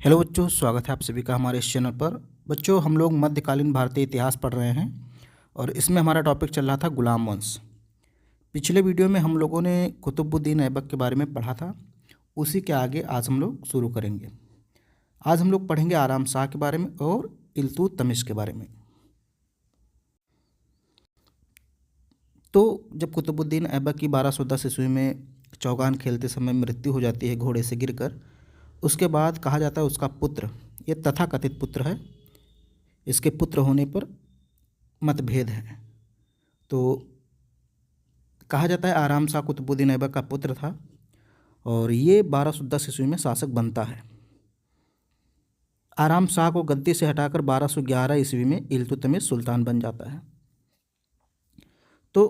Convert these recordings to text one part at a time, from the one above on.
Hello बच्चों, स्वागत है आप सभी का हमारे इस चैनल पर। बच्चों, हम लोग मध्यकालीन भारतीय इतिहास पढ़ रहे हैं और इसमें हमारा टॉपिक चल रहा था गुलाम वंश। पिछले वीडियो में हम लोगों ने कुतुबुद्दीन ऐबक के बारे में पढ़ा था। उसी के आगे आज हम लोग शुरू करेंगे। आज हम लोग पढ़ेंगे आराम शाह के बारे में और इल्तुतमिश के बारे में। तो जब कुतुबुद्दीन ऐबक की 1210 ईस्वी में चौगान खेलते समय मृत्यु हो जाती है घोड़े से गिरकर, उसके बाद कहा जाता है उसका पुत्र, ये तथाकथित पुत्र है, इसके पुत्र होने पर मतभेद है। तो कहा जाता है आराम शाह कुतुबुद्दीन ऐबक का पुत्र था और ये 1210 ईस्वी में शासक बनता है। आराम शाह को गद्दी से हटाकर 1211 ईस्वी में इल्तुतमिश सुल्तान बन जाता है। तो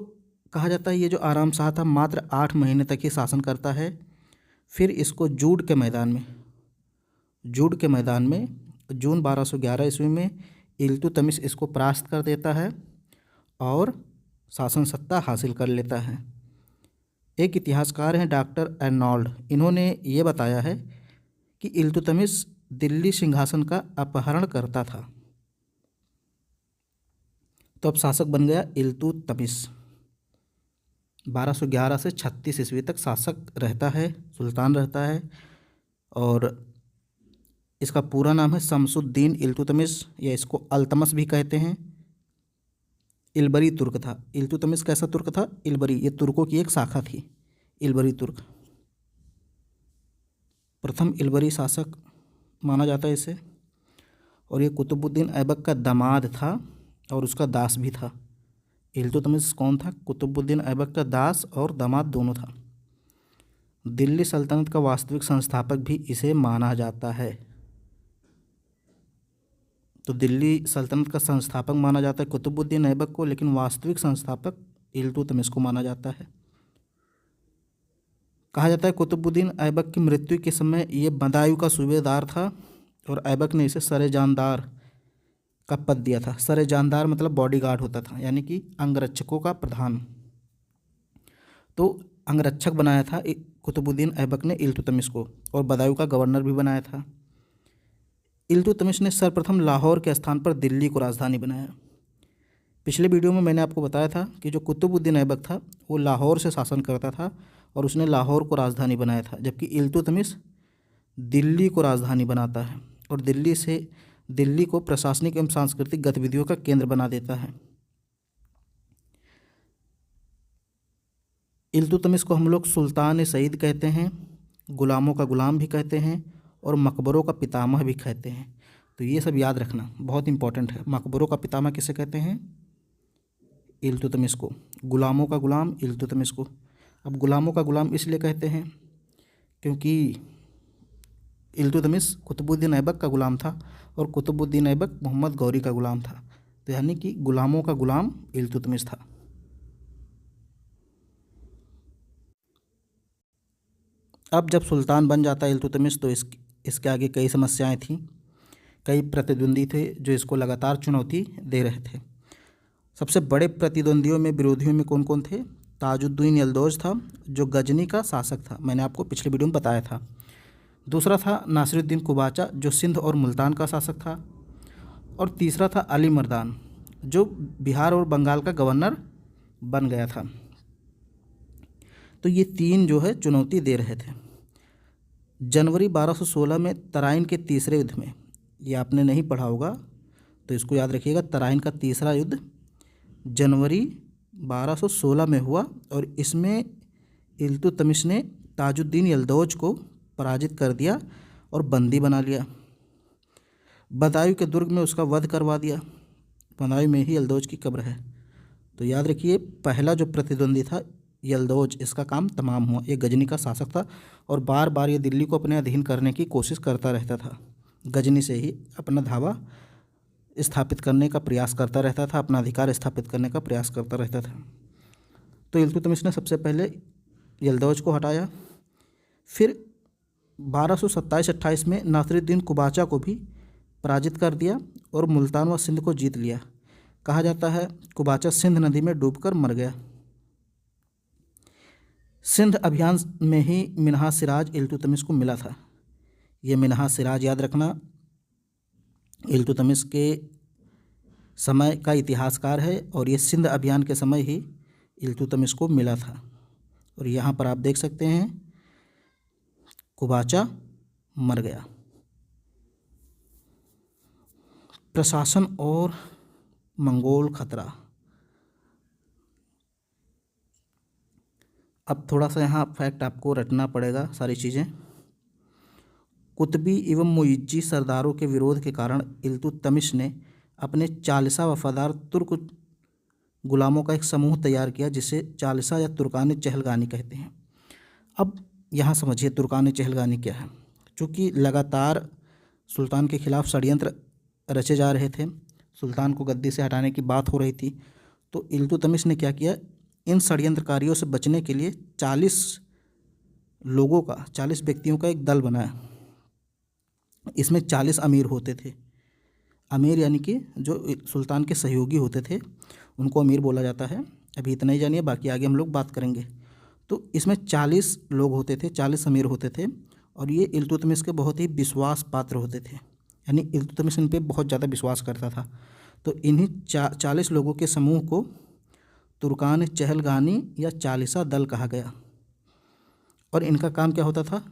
कहा जाता है ये जो आराम शाह था मात्र 8 महीने तक ही शासन करता है। फिर इसको जूड के मैदान में जून 1211 ईस्वी में इल्तुतमिश इसको परास्त कर देता है और शासन सत्ता हासिल कर लेता है। एक इतिहासकार हैं डॉक्टर अर्नोल्ड, इन्होंने ये बताया है कि इल्तुतमिश दिल्ली सिंहासन का अपहरण करता था। तो अब शासक बन गया इल्तुतमिश। 1211 से 36 ईस्वी तक शासक रहता है, सुल्तान रहता है और इसका पूरा नाम है शमसुद्दीन इल्तुतमिश, या इसको अल्तमश भी कहते हैं। इलबरी तुर्क था। इल्तुतमिश कैसा तुर्क था? इलबरी, ये तुर्कों की एक शाखा थी, इलबरी तुर्क। प्रथम इलबरी शासक माना जाता है इसे। और ये कुतुबुद्दीन ऐबक का दामाद था और उसका दास भी था। इल्तुतमिश कौन था? कुतुबुद्दीन ऐबक का दास और दामाद दोनों था। दिल्ली सल्तनत का वास्तविक संस्थापक भी इसे माना जाता है। तो दिल्ली सल्तनत का संस्थापक माना जाता है कुतुबुद्दीन ऐबक को, लेकिन वास्तविक संस्थापक इल्तुतमिश को माना जाता है। कहा जाता है कुतुबुद्दीन ऐबक की मृत्यु के समय ये बदायूं का सूबेदार था और ऐबक ने इसे सरे जानदार का पद दिया था। सरे जानदार मतलब बॉडीगार्ड होता था, यानी कि अंगरक्षकों का प्रधान। तो अंगरक्षक बनाया था कुतुबुद्दीन ऐबक ने इल्तुतमिश को, और बदायूं का गवर्नर भी बनाया था। इल्तुतमिश ने सर्वप्रथम लाहौर के स्थान पर दिल्ली को राजधानी बनाया। पिछले वीडियो में मैंने आपको बताया था कि जो कुतुबुद्दीन ऐबक था वो लाहौर से शासन करता था और उसने लाहौर को राजधानी बनाया था, जबकि इल्तुतमिश दिल्ली को राजधानी बनाता है और दिल्ली को प्रशासनिक एवं सांस्कृतिक गतिविधियों का केंद्र बना देता है। इल्तुतमिश को हम लोग सुल्तान सईद कहते हैं, गुलामों का गुलाम भी कहते हैं और मकबरों का पितामह भी कहते हैं। तो ये सब याद रखना बहुत इंपॉर्टेंट है। मकबरों का पितामह किसे कहते हैं? इल्तुतमिश को। गुलामों का गुलाम इल्तुतमिश को। अब गुलामों का गुलाम इसलिए कहते हैं क्योंकि इल्तुतमिश कुतुबुद्दीन ऐबक का गुलाम था और कुतुबुद्दीन ऐबक मोहम्मद गौरी का गुलाम था। तो यानी कि गुलामों का गुलाम इल्तुतमिश था। अब जब सुल्तान बन जाता है इल्तुतमिश तो इसके आगे कई समस्याएं थीं, कई प्रतिद्वंदी थे जो इसको लगातार चुनौती दे रहे थे। सबसे बड़े प्रतिद्वंदियों में, विरोधियों में कौन कौन थे? ताजुद्दीन यल्दौज था जो गजनी का शासक था, मैंने आपको पिछले वीडियो में बताया था। दूसरा था नासिरुद्दीन कुबाचा जो सिंध और मुल्तान का शासक था। और तीसरा था अली मर्दान जो बिहार और बंगाल का गवर्नर बन गया था। तो ये तीन जो है चुनौती दे रहे थे। जनवरी 1216 में तराइन के तीसरे युद्ध में, ये आपने नहीं पढ़ा होगा तो इसको याद रखिएगा, तराइन का तीसरा युद्ध जनवरी 1216 में हुआ और इसमें इल्तुतमिश ने ताजुद्दीन यल्दौज को पराजित कर दिया और बंदी बना लिया। बदायूं के दुर्ग में उसका वध करवा दिया। बदायूं में ही यल्दौज की कब्र है। तो याद रखिए, पहला जो प्रतिद्वंदी था यल्दौज, इसका काम तमाम हुआ। ये गजनी का शासक था और बार बार ये दिल्ली को अपने अधीन करने की कोशिश करता रहता था। गजनी से ही अपना धावा स्थापित करने का प्रयास करता रहता था, अपना अधिकार स्थापित करने का प्रयास करता रहता था। तो इल्तुतमिश ने सबसे पहले यल्दौज को हटाया। फिर 1227-28 में नासिरुद्दीन कुबाचा को भी पराजित कर दिया और मुल्तान व सिंध को जीत लिया। कहा जाता है कुबाचा सिंध नदी में डूबकर मर गया। सिंध अभियान में ही मिन्हाज सिराज इल्तुतमिश को मिला था। ये मिन्हाज सिराज याद रखना इल्तुतमिश के समय का इतिहासकार है और ये सिंध अभियान के समय ही इल्तुतमिश को मिला था। और यहाँ पर आप देख सकते हैं कुबाचा मर गया। प्रशासन और मंगोल खतरा। अब थोड़ा सा यहाँ फैक्ट आपको रटना पड़ेगा सारी चीज़ें। कुतबी एवं मुइज्जी सरदारों के विरोध के कारण इल्तुतमिश ने अपने चालीसा वफादार तुर्क गुलामों का एक समूह तैयार किया जिसे चालीसा या तुर्कान चहलगानी कहते हैं। अब यहाँ समझिए तुर्कान चहलगानी क्या है। चूँकि लगातार सुल्तान के खिलाफ षड्यंत्र रचे जा रहे थे, सुल्तान को गद्दी से हटाने की बात हो रही थी, तो इल्तुतमिश ने क्या किया, इन षड्यंत्रकारियों से बचने के लिए 40 लोगों का 40 व्यक्तियों का एक दल बनाया। इसमें 40 अमीर होते थे। अमीर यानी कि जो सुल्तान के सहयोगी होते थे उनको अमीर बोला जाता है। अभी इतना ही जानिए, बाकी आगे हम लोग बात करेंगे। तो इसमें 40 लोग होते थे, 40 अमीर होते थे और ये इल्तुतमिश के बहुत ही विश्वास पात्र होते थे, यानी इल्तुतमिश इन पे बहुत ज़्यादा विश्वास करता था। तो इन्हीं 40 लोगों के समूह को तुर्कान चहलगानी या चालीसा दल कहा गया। और इनका काम क्या होता था,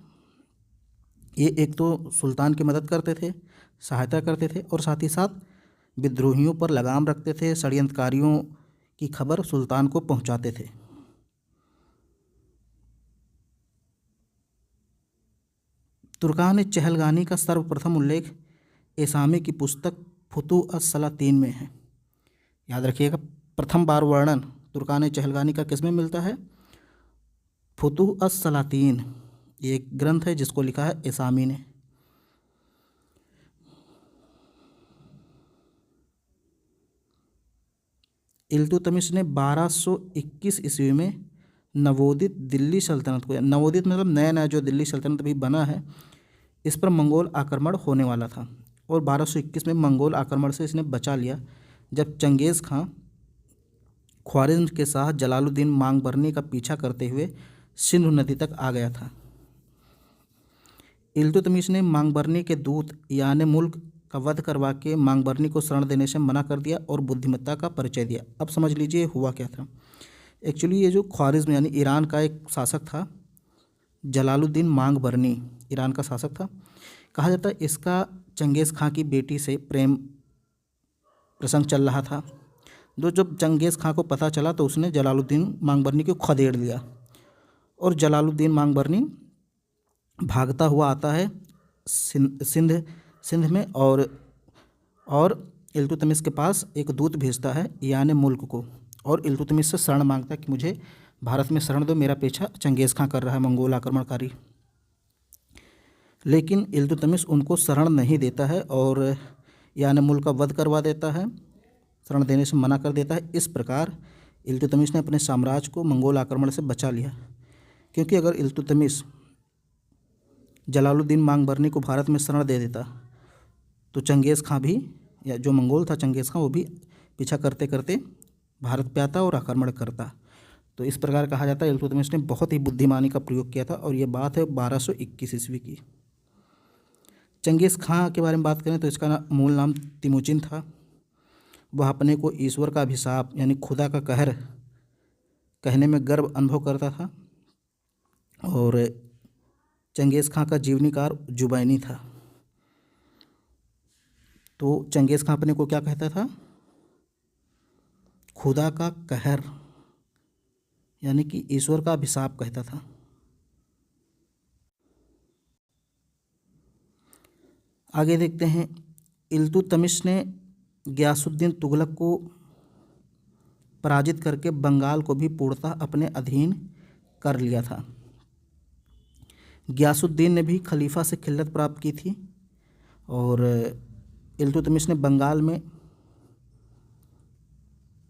ये एक तो सुल्तान की मदद करते थे, सहायता करते थे और साथ ही साथ विद्रोहियों पर लगाम रखते थे, षड्यंत्रकारियों की खबर सुल्तान को पहुंचाते थे। तुर्कान चहलगानी का सर्वप्रथम उल्लेख एसामी की पुस्तक फुतूह-अस-सलातीन में है। याद रखिएगा, प्रथम बार वर्णन तुर्कान चहलगानी का किस में मिलता है, फुतूह-अस-सलातीन। ये एक ग्रंथ है जिसको लिखा है एसामी ने। इल्तुतमिश ने 1221 ईस्वी में नवोदित दिल्ली सल्तनत को, नवोदित मतलब नया नया जो दिल्ली सल्तनत अभी बना है, इस पर मंगोल आक्रमण होने वाला था और 1221 में मंगोल आक्रमण से इसने बचा लिया जब चंगेज़ खां ख्वारिज़्म के शाह जलालुद्दीन मांगबरनी का पीछा करते हुए सिंधु नदी तक आ गया था। इल्तुतमिश ने मांगबरनी के दूत याने मुल्क का वध करवा के मांगबरनी को शरण देने से मना कर दिया और बुद्धिमत्ता का परिचय दिया। अब समझ लीजिए हुआ क्या था। एक्चुअली ये जो ख्वारिज़्म यानी ईरान का एक शासक था, जलालुद्दीन मांगबरनी ईरान का शासक था। कहा जाता है इसका चंगेज़ खां की बेटी से प्रेम प्रसंग चल रहा था। जब चंगेज़ खां को पता चला तो उसने जलालुद्दीन मांगबरनी को खदेड़ दिया और जलालुद्दीन मांगबरनी भागता हुआ आता है सिंध में और इल्तुतमिश के पास एक दूत भेजता है यानी मुल्क को, और इल्तुतमिश से शरण मांगता है कि मुझे भारत में शरण दो, मेरा पीछा चंगेज़ खां कर रहा है मंगोल आक्रमणकारी। लेकिन इल्तुतमिश उनको शरण नहीं देता है और यानी मुल्क का वध करवा देता है, शरण देने से मना कर देता है। इस प्रकार इल्तुतमिश ने अपने साम्राज्य को मंगोल आक्रमण से बचा लिया, क्योंकि अगर इल्तुतमिश जलालुद्दीन मांगबरनी को भारत में शरण दे देता तो चंगेज़ खां भी, या जो मंगोल था चंगेज़ खां, वो भी पीछा करते करते भारत पे आता और आक्रमण करता। तो इस प्रकार कहा जाता है इल्तुतमिश ने बहुत ही बुद्धिमानी का प्रयोग किया था और ये बात है 1221 ईस्वी की। चंगेज़ खां के बारे में बात करें तो इसका मूल नाम तिमुचिन था। वह अपने को ईश्वर का अभिशाप यानी खुदा का कहर कहने में गर्व अनुभव करता था और चंगेज़ खां का जीवनीकार जुबैनी था। तो चंगेज़ खां अपने को क्या कहता था, खुदा का कहर यानी कि ईश्वर का अभिशाप कहता था। आगे देखते हैं, इल्तुतमिश ने गियासुद्दीन तुगलक को पराजित करके बंगाल को भी पूर्णतः अपने अधीन कर लिया था। गियासुद्दीन ने भी खलीफा से खिल्लत प्राप्त की थी और इल्तुतमिश ने बंगाल में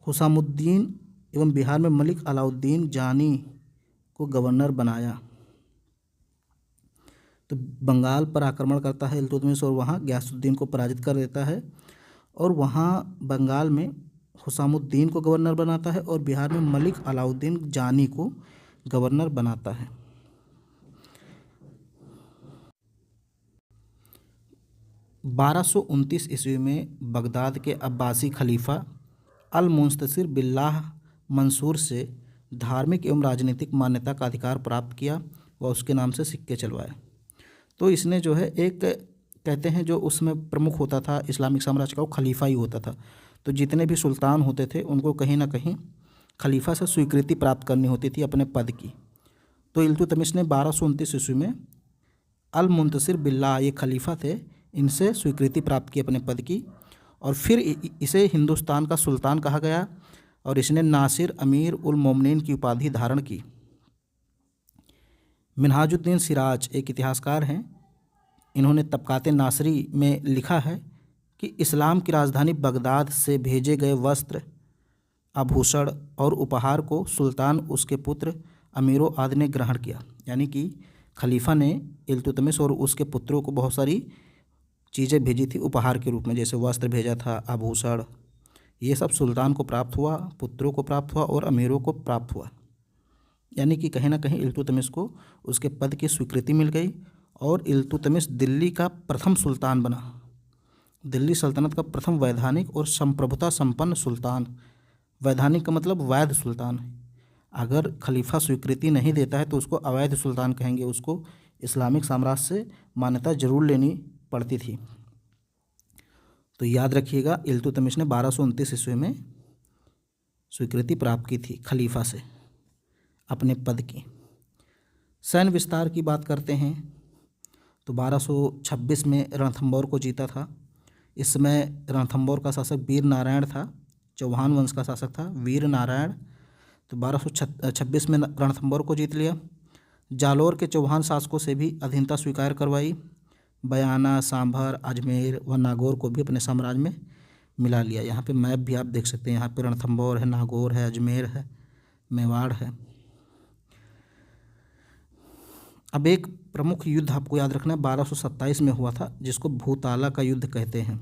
हुसामुद्दीन एवं बिहार में मलिक अलाउद्दीन जानी को गवर्नर बनाया। तो बंगाल पर आक्रमण करता है इल्तुतमिश और वहाँ गियासुद्दीन को पराजित कर देता है और वहाँ बंगाल में हुसामुद्दीन को गवर्नर बनाता है और बिहार में मलिक अलाउद्दीन जानी को गवर्नर बनाता है। 1229 ईस्वी में बगदाद के अब्बासी खलीफा अल मुंतसिर बिल्लाह मंसूर से धार्मिक एवं राजनीतिक मान्यता का अधिकार प्राप्त किया व उसके नाम से सिक्के चलवाए। तो इसने जो है एक कहते हैं जो उसमें प्रमुख होता था इस्लामिक साम्राज्य का, वो खलीफा ही होता था। तो जितने भी सुल्तान होते थे उनको कहीं ना कहीं खलीफा से स्वीकृति प्राप्त करनी होती थी अपने पद की। तो इल्तुतमिश ने 1229 ईस्वी में अल मुंतसिर बिल्लाह, ये खलीफा थे, इनसे स्वीकृति प्राप्त की अपने पद की और फिर इसे हिंदुस्तान का सुल्तान कहा गया और इसने नासिर अमीर उल मोमिनीन की उपाधि धारण की। मिन्हाजुद्दीन सिराज एक इतिहासकार हैं, इन्होंने तबकात नासरी में लिखा है कि इस्लाम की राजधानी बगदाद से भेजे गए वस्त्र, आभूषण और उपहार को सुल्तान उसके पुत्र अमीरों आदि ने ग्रहण किया। यानी कि खलीफा ने इल्तुतमिश और उसके पुत्रों को बहुत सारी चीज़ें भेजी थी उपहार के रूप में, जैसे वस्त्र भेजा था, आभूषण, ये सब सुल्तान को प्राप्त हुआ, पुत्रों को प्राप्त हुआ और अमीरों को प्राप्त हुआ। यानी कि कहीं ना कहीं इल्तुतमिश को उसके पद की स्वीकृति मिल गई और इल्तुतमिश दिल्ली का प्रथम सुल्तान बना, दिल्ली सल्तनत का प्रथम वैधानिक और संप्रभुता संपन्न सुल्तान। वैधानिक का मतलब वैध सुल्तान। अगर खलीफा स्वीकृति नहीं देता है तो उसको अवैध सुल्तान कहेंगे, उसको इस्लामिक साम्राज्य से मान्यता जरूर लेनी पड़ती थी। तो याद रखिएगा, इल्तुतमिश ने 1229 ईस्वी में स्वीकृति प्राप्त की थी खलीफा से अपने पद की। सैन्य विस्तार की बात करते हैं तो 1226 में रणथंभौर को जीता था। इस समय रणथंभौर का शासक वीर नारायण था, चौहान वंश का शासक था वीर नारायण। तो 1226 में रणथंभौर को जीत लिया। जालोर के चौहान शासकों से भी अधीनता स्वीकार करवाई। बयाना, सांभर, अजमेर व नागौर को भी अपने साम्राज्य में मिला लिया। यहाँ पे मैप भी आप देख सकते हैं, यहाँ पे रणथंभौर है, नागौर है, अजमेर है, मेवाड़ है। अब एक प्रमुख युद्ध आपको याद रखना है 1227 में हुआ था, जिसको भूताला का युद्ध कहते हैं।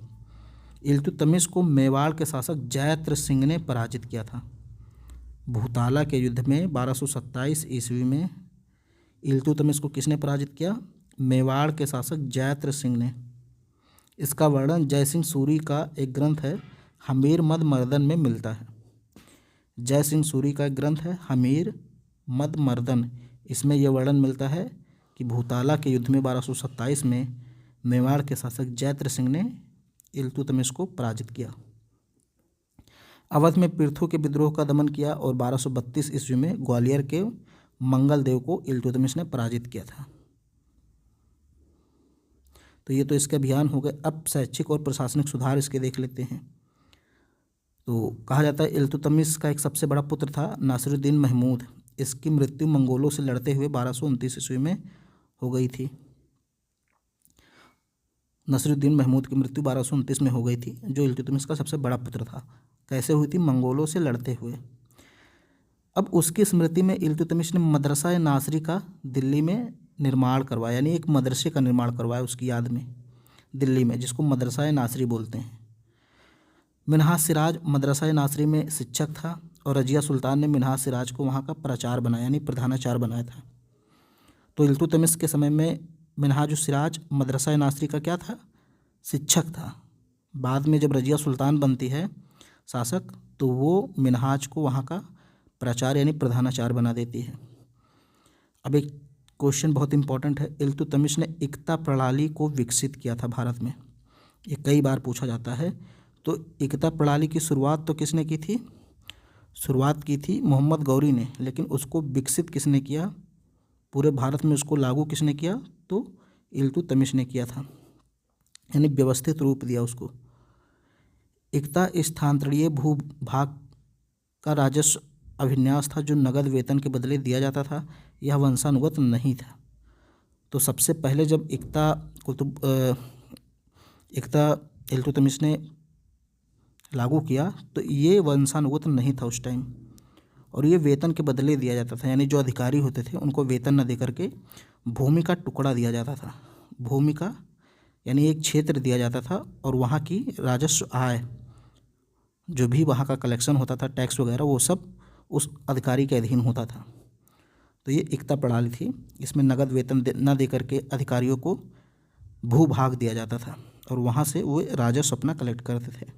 इल्तुतमिश को मेवाड़ के शासक जैत्र सिंह ने पराजित किया था। भूताला के युद्ध में 1227 ईस्वी में इल्तुतमिश को किसने पराजित किया? मेवाड़ के शासक जैत्र सिंह ने। इसका वर्णन जय सिंह सूरी का एक ग्रंथ है हमीर मद मर्दन में मिलता है। जय सिंह सूरी का एक ग्रंथ है हमीर मद मर्दन, इसमें यह वर्णन मिलता है कि भूताला के युद्ध में 1227 में मेवाड़ के शासक जैत्र सिंह ने इल्तुतमिश को पराजित किया। अवध में पृथु के विद्रोह का दमन किया और 1232 ईस्वी में ग्वालियर के मंगल देव को इल्तुतमिश ने पराजित किया था। तो ये तो इसके अभियान हो गए। अब शैक्षिक और प्रशासनिक सुधार इसके देख लेते हैं। तो कहा जाता है इल्तुतमिश का एक सबसे बड़ा पुत्र था नासिरुद्दीन महमूद। इसकी मृत्यु मंगोलों से लड़ते हुए 1229 ईस्वी में हो गई थी। नासिरुद्दीन महमूद की मृत्यु 1229 में हो गई थी, जो इल्तुतमिश का सबसे बड़ा पुत्र था। कैसे हुई थी? मंगोलों से लड़ते हुए। अब उसकी स्मृति में इल्तुतमिश ने मदरसा नासरी का दिल्ली में निर्माण करवाया, यानी एक मदरसे का निर्माण करवाया उसकी याद में दिल्ली में, जिसको मदरसा नासरी बोलते हैं। मिन्हाज सिराज मदरसा नासरी में शिक्षक था और रजिया सुल्तान ने मिन्हाज सिराज को वहाँ का प्राचार्य बनाया, यानी प्रधानाचार्य बनाया था। तो इल्तुतमिश के समय में मिन्हाज सिराज मदरसा नासरी का क्या था? शिक्षक था। बाद में जब रजिया सुल्तान बनती है शासक, तो वो मिन्हाज को वहाँ का प्राचार्य यानी प्रधानाचार्य बना देती है। अब एक क्वेश्चन बहुत इंपॉर्टेंट है, इल्तुतमिश ने इक्ता प्रणाली को विकसित किया था भारत में, ये कई बार पूछा जाता है। तो इक्ता प्रणाली की शुरुआत तो किसने की थी? शुरुआत की थी मोहम्मद गौरी ने, लेकिन उसको विकसित किसने किया? पूरे भारत में उसको लागू किसने किया? तो इल्तुतमिश ने किया था, यानी व्यवस्थित रूप दिया उसको। इक्ता स्थानांतरणीय भूभाग का राजस्व अभिन्यास था जो नगद वेतन के बदले दिया जाता था, यह वंशानुगत नहीं था। तो सबसे पहले जब इक्ता इल्तुतमिश ने लागू किया तो ये वंशानुगत नहीं था उस टाइम, और ये वेतन के बदले दिया जाता था, यानी जो अधिकारी होते थे उनको वेतन न दे करके भूमि का टुकड़ा दिया जाता था। भूमि का यानी एक क्षेत्र दिया जाता था और वहाँ की राजस्व आय, जो भी वहाँ का कलेक्शन होता था, टैक्स वगैरह, वो सब उस अधिकारी के अधीन होता था। तो ये इक्ता प्रणाली थी। इसमें नगद वेतन न दे करके अधिकारियों को भूभाग दिया जाता था और वहाँ से वो राजस्व अपना कलेक्ट करते थे।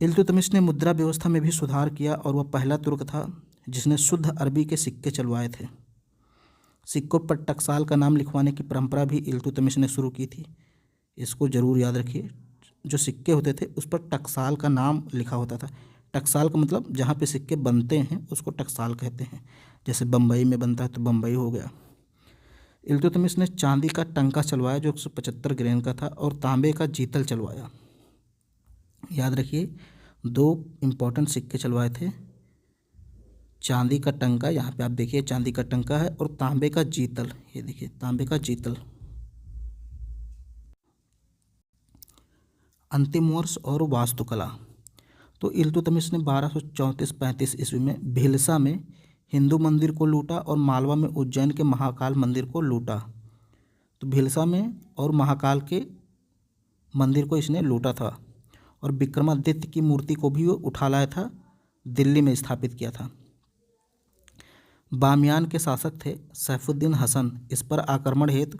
इल्तुतमिश ने मुद्रा व्यवस्था में भी सुधार किया और वह पहला तुर्क था जिसने शुद्ध अरबी के सिक्के चलवाए थे। सिक्कों पर टकसाल का नाम लिखवाने की परंपरा भी इल्तुतमिश ने शुरू की थी। इसको ज़रूर याद रखिए, जो सिक्के होते थे उस पर टकसाल का नाम लिखा होता था। टकसाल का मतलब जहाँ पे सिक्के बनते हैं उसको टकसाल कहते हैं। जैसे बम्बई में बनता है तो बम्बई हो गया। इल्तुतमिश ने चांदी का टंका चलवाया जो 175 ग्रेन का था और तांबे का जीतल चलवाया। याद रखिए, 2 इम्पोर्टेंट सिक्के चलवाए थे, चांदी का टंका, यहाँ पे आप देखिए चांदी का टंका है, और तांबे का जीतल, ये देखिए तांबे का जीतल। अंतिम वर्ष और वास्तुकला। तो इल्तुतमिश ने 1234-35 ईस्वी में भिलसा में हिंदू मंदिर को लूटा और मालवा में उज्जैन के महाकाल मंदिर को लूटा। तो भिलसा में और महाकाल के मंदिर को इसने लूटा था और विक्रमादित्य की मूर्ति को भी वो उठा लाया था, दिल्ली में स्थापित किया था। बामियान के शासक थे सैफुद्दीन हसन। इस पर आक्रमण हेतु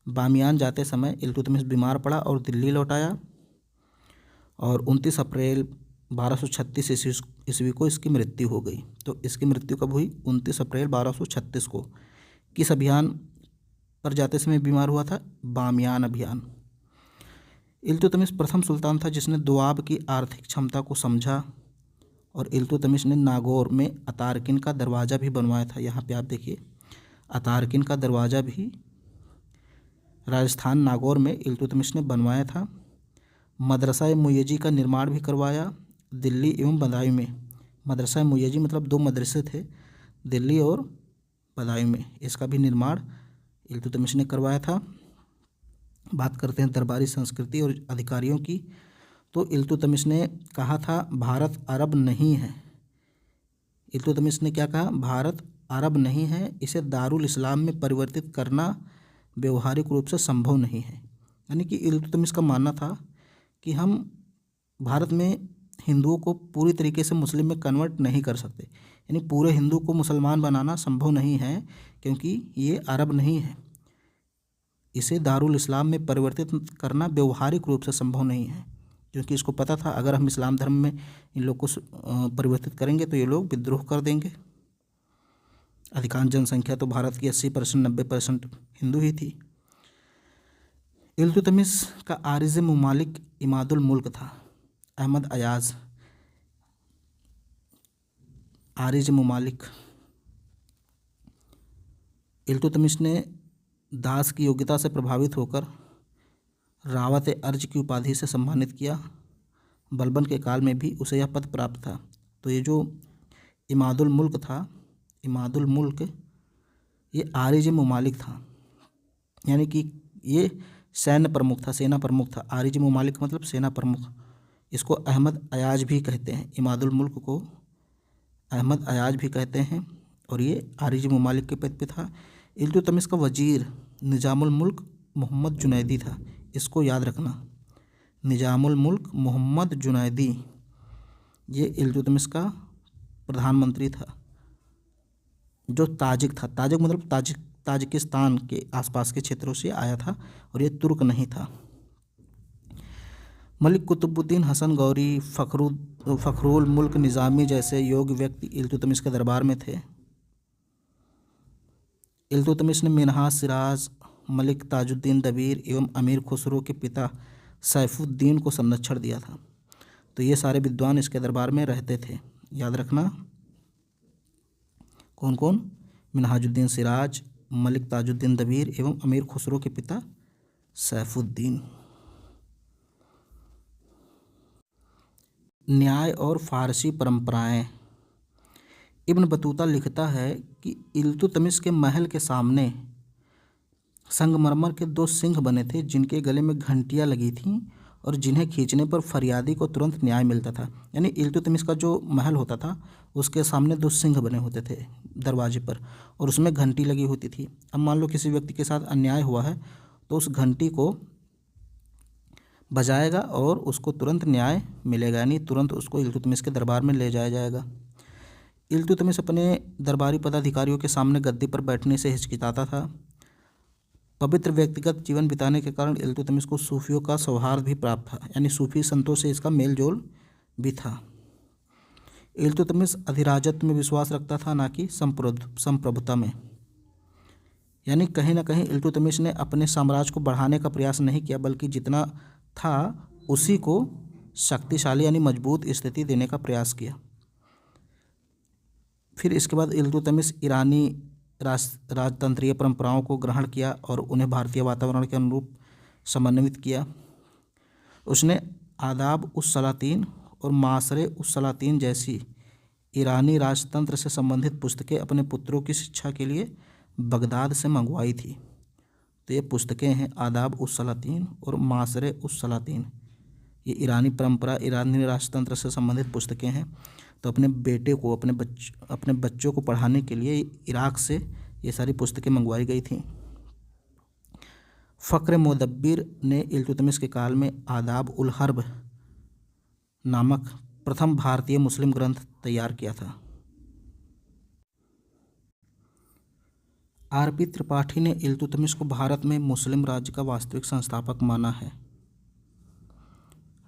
बामियान जाते समय इल्तुतमिश बीमार पड़ा और दिल्ली लौट आया और 29 अप्रैल 1236 ईस्वी को इसकी मृत्यु हो गई। तो इसकी मृत्यु कब हुई? 29 अप्रैल 1236 को। किस अभियान पर जाते समय बीमार हुआ था? बामियान अभियान। इल्तुतमिश प्रथम सुल्तान था जिसने दोआब की आर्थिक क्षमता को समझा और इल्तुतमिश ने नागौर में अतारकिन का दरवाज़ा भी बनवाया था। यहाँ पे आप देखिए अतारकिन का दरवाज़ा भी राजस्थान नागौर में इल्तुतमिश ने बनवाया था। मदरसा मुय्यजी का निर्माण भी करवाया दिल्ली एवं बदायूं में। मदरसा मुय्यजी मतलब 2 मदरसे थे दिल्ली और बदायूं में, इसका भी निर्माण इल्तुतमिश ने करवाया था। बात करते हैं दरबारी संस्कृति और अधिकारियों की। तो इल्तुतमिश ने कहा था भारत अरब नहीं है। इल्तुतमिश ने क्या कहा? भारत अरब नहीं है, इसे दारुल इस्लाम में परिवर्तित करना व्यवहारिक रूप से संभव नहीं है। यानी कि इल्तुतमिश का मानना था कि हम भारत में हिंदुओं को पूरी तरीके से मुस्लिम में कन्वर्ट नहीं कर सकते, यानी पूरे हिंदू को मुसलमान बनाना संभव नहीं है क्योंकि ये अरब नहीं है, इसे दारुल इस्लाम में परिवर्तित करना व्यवहारिक रूप से संभव नहीं है। क्योंकि इसको पता था अगर हम इस्लाम धर्म में इन लोग को परिवर्तित करेंगे तो ये लोग विद्रोह कर देंगे। अधिकांश जनसंख्या तो भारत की 80% 90% हिंदू ही थी। इल्तुतमिश का आरिज़ मुमालिक इमादुल मुल्क था। अहमद अयाज आरिज़ मुमालिक। इल्तुतमिश ने दास की योग्यता से प्रभावित होकर रावत अर्ज की उपाधि से सम्मानित किया। बलबन के काल में भी उसे यह पद प्राप्त था। तो ये जो इमादुल मुल्क था, इमादुल मुल्क ये आरिज़ मुमालिक था, यानी कि ये सैन्य प्रमुख था, सेना प्रमुख था। आरिज़ मुमालिक मतलब सेना प्रमुख। इसको अहमद अयाज भी कहते हैं, इमादुल मुल्क को अहमद अयाज भी कहते हैं और ये आरिज़ मुमालिक के पद पे था। इल्तुतमिश का वजीर निज़ामुल मुल्क मोहम्मद जुनैदी था। इसको याद रखना, निज़ामुल मुल्क मोहम्मद जुनैदी ये इल्तुतमिश का प्रधानमंत्री था जो ताजिक था। ताजिक मतलब ताजिकिस्तान के आसपास के क्षेत्रों से आया था और ये तुर्क नहीं था। मलिक कुतुबुद्दीन हसन गौरी, फ़खरुल मुल्क निज़ामी जैसे योग्य व्यक्ति इल्तुतमिश के दरबार में थे। इल्तुतमिश ने मिन्हाज सिराज, मलिक ताजुद्दीन दबीर एवं अमीर खुसरो के पिता सैफुद्दीन को संरक्षण दिया था। तो ये सारे विद्वान इसके दरबार में रहते थे। याद रखना कौन कौन? मिन्हाजुद्दीन सिराज, मलिक ताजुद्दीन दबीर एवं अमीर खुसरो के पिता सैफुद्दीन। न्याय और फ़ारसी परंपराएं। इब्न बतूता लिखता है कि इल्तुतमिश के महल के सामने संगमरमर के 2 सिंह बने थे जिनके गले में घंटियां लगी थीं और जिन्हें खींचने पर फरियादी को तुरंत न्याय मिलता था। यानी इल्तुतमिश का जो महल होता था उसके सामने 2 सिंह बने होते थे दरवाजे पर और उसमें घंटी लगी होती थी। अब मान लो किसी व्यक्ति के साथ अन्याय हुआ है तो उस घंटी को बजाएगा और उसको तुरंत न्याय मिलेगा, यानी तुरंत उसको इल्तुतमिश के दरबार में ले जाया जाएगा। इल्तुतमिश अपने दरबारी पदाधिकारियों के सामने गद्दी पर बैठने से हिचकिचाता था। पवित्र व्यक्तिगत जीवन बिताने के कारण इल्तुतमिश को सूफियों का सौहार्द भी प्राप्त था, यानी सूफी संतों से इसका मेल जोल भी था। इल्तुतमिश अधिराजत्व में विश्वास रखता था, ना कि संप्रभुता में। यानी कहीं ना कहीं इल्तुतमिश ने अपने साम्राज्य को बढ़ाने का प्रयास नहीं किया, बल्कि जितना था उसी को शक्तिशाली यानी मजबूत स्थिति देने का प्रयास किया। फिर इसके बाद इल्तुतमिश ईरानी राजतंत्रीय परंपराओं को ग्रहण किया और उन्हें भारतीय वातावरण के अनुरूप समन्वित किया। उसने आदाब उस सलातीन और मासरे उस सलातीन जैसी ईरानी राजतंत्र से संबंधित पुस्तकें अपने पुत्रों की शिक्षा के लिए बगदाद से मंगवाई थी। तो ये पुस्तकें हैं आदाब उस सलातीन और मासरे उस सलातीन। ये ईरानी परंपरा, ईरानी राजतंत्र से संबंधित पुस्तकें हैं। तो अपने बेटे को, अपने बच्चों को पढ़ाने के लिए इराक से ये सारी पुस्तकें मंगवाई गई थी। फ़क्र मुदब्बिर ने इल्तुतमिश के काल में आदाब उल हर्ब नामक प्रथम भारतीय मुस्लिम ग्रंथ तैयार किया था। आर.पी. त्रिपाठी ने इल्तुतमिश को भारत में मुस्लिम राज्य का वास्तविक संस्थापक माना है।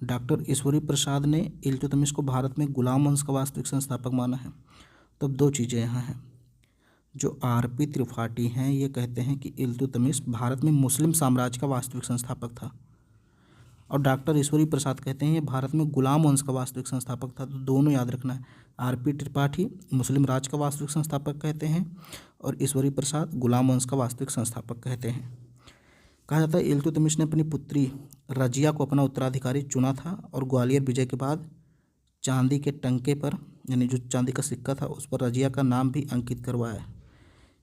डॉक्टर ईश्वरी प्रसाद ने इल्तुतमिश को भारत में गुलाम वंश का वास्तविक संस्थापक माना है। तो अब दो चीज़ें यहाँ हैं। जो आर.पी. त्रिपाठी हैं ये कहते हैं कि इल्तुतमिश भारत में मुस्लिम साम्राज्य का वास्तविक संस्थापक था, और डॉक्टर ईश्वरी प्रसाद कहते हैं ये भारत में गुलाम वंश का वास्तविक संस्थापक था। तो दोनों याद रखना है। आर.पी. त्रिपाठी मुस्लिम राज्य का वास्तविक संस्थापक कहते हैं और ईश्वरी प्रसाद गुलाम वंश का वास्तविक संस्थापक कहते हैं। कहा जाता है इल्तुतमिश ने अपनी पुत्री रजिया को अपना उत्तराधिकारी चुना था और ग्वालियर विजय के बाद चांदी के टंके पर, यानी जो चांदी का सिक्का था उस पर रजिया का नाम भी अंकित करवाया।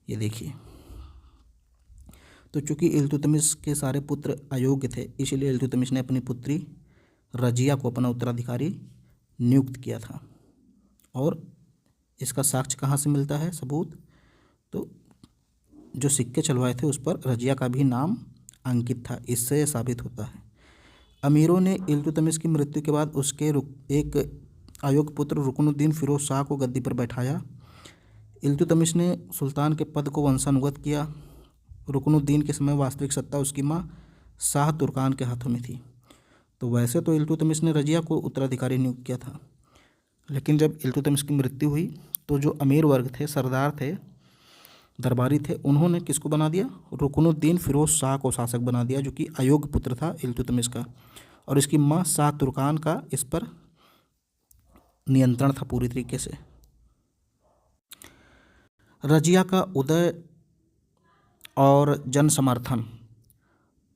ये देखिए। तो चूँकि इल्तुतमिश के सारे पुत्र अयोग्य थे, इसीलिए इल्तुतमिश ने अपनी पुत्री रजिया को अपना उत्तराधिकारी नियुक्त किया था। और इसका साक्ष्य कहाँ से मिलता है, सबूत? तो जो सिक्के चलवाए थे उस पर रजिया का भी नाम अंकित था। इससे यह साबित होता है। अमीरों ने इल्तुतमिश की मृत्यु के बाद उसके एक अयोग्य पुत्र रुकनुद्दीन फिरोज शाह को गद्दी पर बैठाया। इल्तुतमिश ने सुल्तान के पद को वंशानुगत किया। रुकनुद्दीन के समय वास्तविक सत्ता उसकी मां शाह तुर्कान के हाथों में थी। तो वैसे तो इल्तुतमिश ने रजिया को उत्तराधिकारी नियुक्त किया था, लेकिन जब इल्तुतमिश की मृत्यु हुई तो जो अमीर वर्ग थे, सरदार थे, दरबारी थे, उन्होंने किसको बना दिया? रुकनुद्दीन फिरोज शाह को शासक बना दिया, जो कि अयोग्य पुत्र था इल्तुतमिश का, और इसकी मां शाह तुर्कान का इस पर नियंत्रण था पूरी तरीके से। रजिया का उदय और जन समर्थन।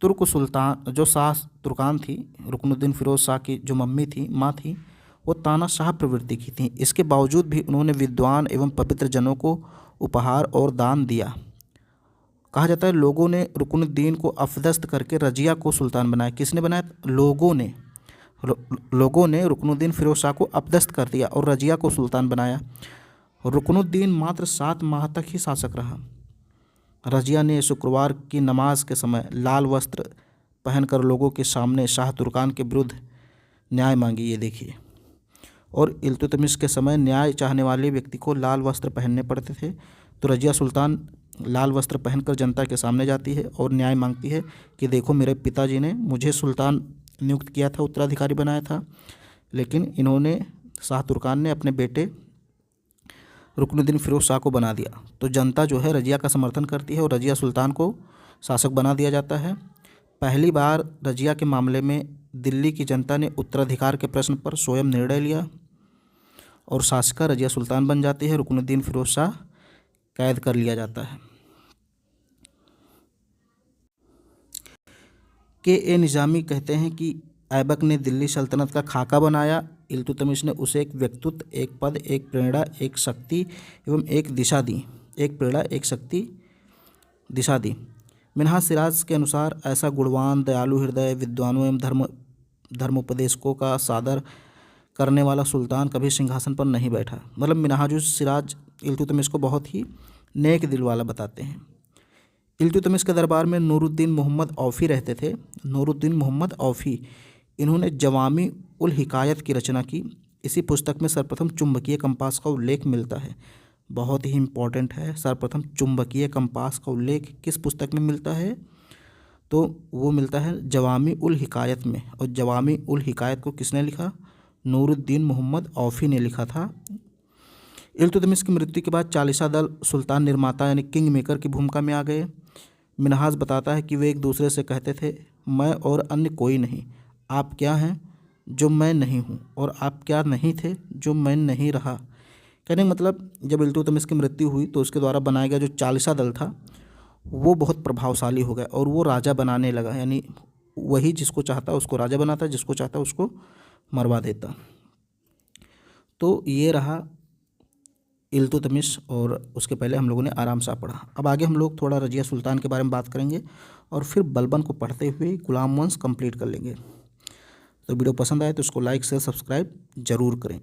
तुर्क सुल्तान जो शाह तुर्कान थी, रुकनुद्दीन फिरोज शाह की जो माँ थी, वो तानाशाह प्रवृत्ति की थी। इसके बावजूद भी उन्होंने विद्वान एवं पवित्र जनों को उपहार और दान दिया। कहा जाता है लोगों ने रुकनुद्दीन को अपदस्थ करके रजिया को सुल्तान बनाया। किसने बनाया? लोगों ने रुकनुद्दीन फिरोज शाह को अपदस्थ कर दिया और रजिया को सुल्तान बनाया। रुकनुद्दीन मात्र 7 माह तक ही शासक रहा। रजिया ने शुक्रवार की नमाज के समय लाल वस्त्र पहनकर लोगों के सामने शाह तुर्कान के विरुद्ध न्याय मांगी। ये देखिए। और इल्तुतमिश के समय न्याय चाहने वाले व्यक्ति को लाल वस्त्र पहनने पड़ते थे। तो रजिया सुल्तान लाल वस्त्र पहनकर जनता के सामने जाती है और न्याय मांगती है कि देखो मेरे पिताजी ने मुझे सुल्तान नियुक्त किया था, उत्तराधिकारी बनाया था, लेकिन इन्होंने शाह तुर्कान ने अपने बेटे रुकनुद्दीन फिरोज शाह को बना दिया। तो जनता जो है रजिया का समर्थन करती है और रजिया सुल्तान को शासक बना दिया जाता है। पहली बार रजिया के मामले में दिल्ली की जनता ने उत्तराधिकार के प्रश्न पर स्वयं निर्णय लिया और शासिका रजिया सुल्तान बन जाती है। रुकनुद्दीन फिरोज शाह कैद कर लिया जाता है। के निज़ामी कहते हैं कि ऐबक ने दिल्ली सल्तनत का खाका बनाया। इल्तुतमिश ने उसे एक व्यक्तित्व, एक पद, एक प्रेरणा, एक शक्ति एवं एक दिशा दी। एक प्रेरणा, एक शक्ति, दिशा दी। मिन्हाज सिराज के अनुसार ऐसा गुणवान, दयालु हृदय, विद्वानों एवं धर्मोपदेशकों का सादर करने वाला सुल्तान कभी सिंहासन पर नहीं बैठा। मतलब मिन्हाज सिराज इल्तुतमिश को बहुत ही नेक दिल वाला बताते हैं। इल्तुतमिश के दरबार में नूरुद्दीन मोहम्मद औफ़ी रहते थे। नूरुद्दीन मोहम्मद औफ़ी, इन्होंने जवामी उल हिकायत की रचना की। इसी पुस्तक में सर्वप्रथम चुंबकीय कंपास का उल्लेख मिलता है। बहुत ही इम्पॉर्टेंट है। सर्वप्रथम चुंबकीय कंपास का उल्लेख किस पुस्तक में मिलता है? तो वो मिलता है जवामी उल हिकायत में। और जवामी उल हिकायत को किसने लिखा? नूरुद्दीन मोहम्मद औफ़ी ने लिखा था। इल्तुतमिश की मृत्यु के बाद चालीसा दल सुल्तान निर्माता यानी किंग मेकर की भूमिका में आ गए। मिनहाज बताता है कि वे एक दूसरे से कहते थे, मैं और अन्य कोई नहीं। आप क्या हैं जो मैं नहीं हूँ, और आप क्या नहीं थे जो मैं नहीं रहा। कहने का मतलब जब इल्तुतमिश की मृत्यु हुई तो उसके द्वारा बनाया गया जो चालीसा दल था वो बहुत प्रभावशाली हो गया और वो राजा बनाने लगा। यानी वही जिसको चाहता उसको राजा बनाता, जिसको चाहता उसको मरवा देता। तो ये रहा इल्तुतमिश, और उसके पहले हम लोगों ने आराम शाह पढ़ा। अब आगे हम लोग थोड़ा रजिया सुल्तान के बारे में बात करेंगे और फिर बलबन को पढ़ते हुए गुलाम वंश कंप्लीट कर लेंगे। तो वीडियो पसंद आए तो उसको लाइक शेयर सब्सक्राइब ज़रूर करें।